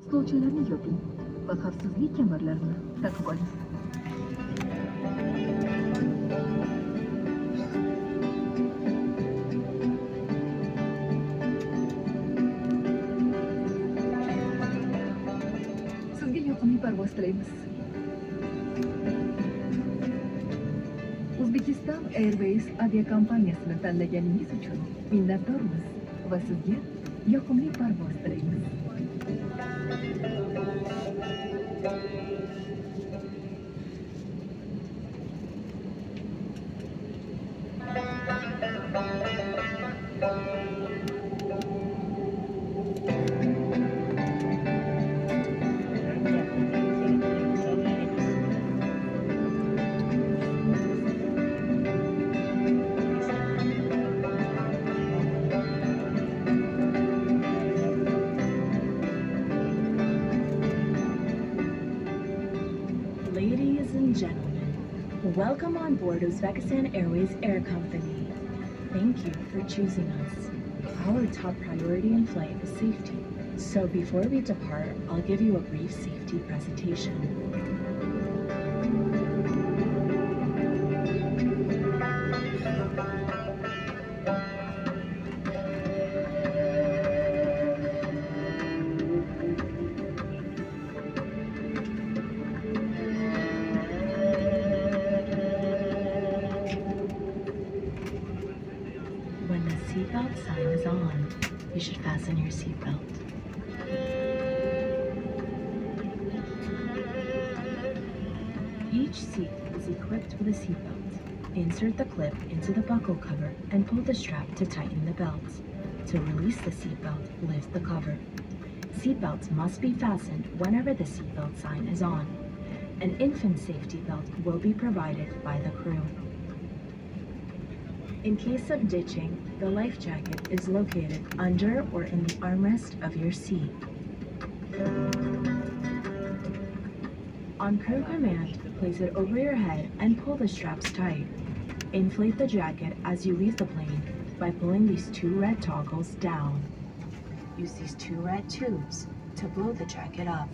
Stolchalarni yoping va xavfsizlik kamarlarini taqib oling. Sizga yoqimli parvoz tilaymiz. Uzbekistan Airways aviakompaniyasini tanlaganingiz uchun minnatdormiz va sizga yoqimli parvoz tilaymiz. Ladies and gentlemen, welcome on board Uzbekistan Airways Air Company. Thank you for choosing us. Our top priority in flight is safety. So before we depart, I'll give you a brief safety presentation. When the seatbelt sign is on, you should fasten your seatbelt. Each seat is equipped with a seatbelt. Insert the clip into the buckle cover and pull the strap to tighten the belt. To release the seatbelt, lift the cover. Seatbelts must be fastened whenever the seatbelt sign is on. An infant safety belt will be provided by the crew. In case of ditching, the life jacket is located under or in the armrest of your seat. On crew command, place it over your head and pull the straps tight. Inflate the jacket as you leave the plane by pulling these two red toggles down. Use these two red tubes to blow the jacket up.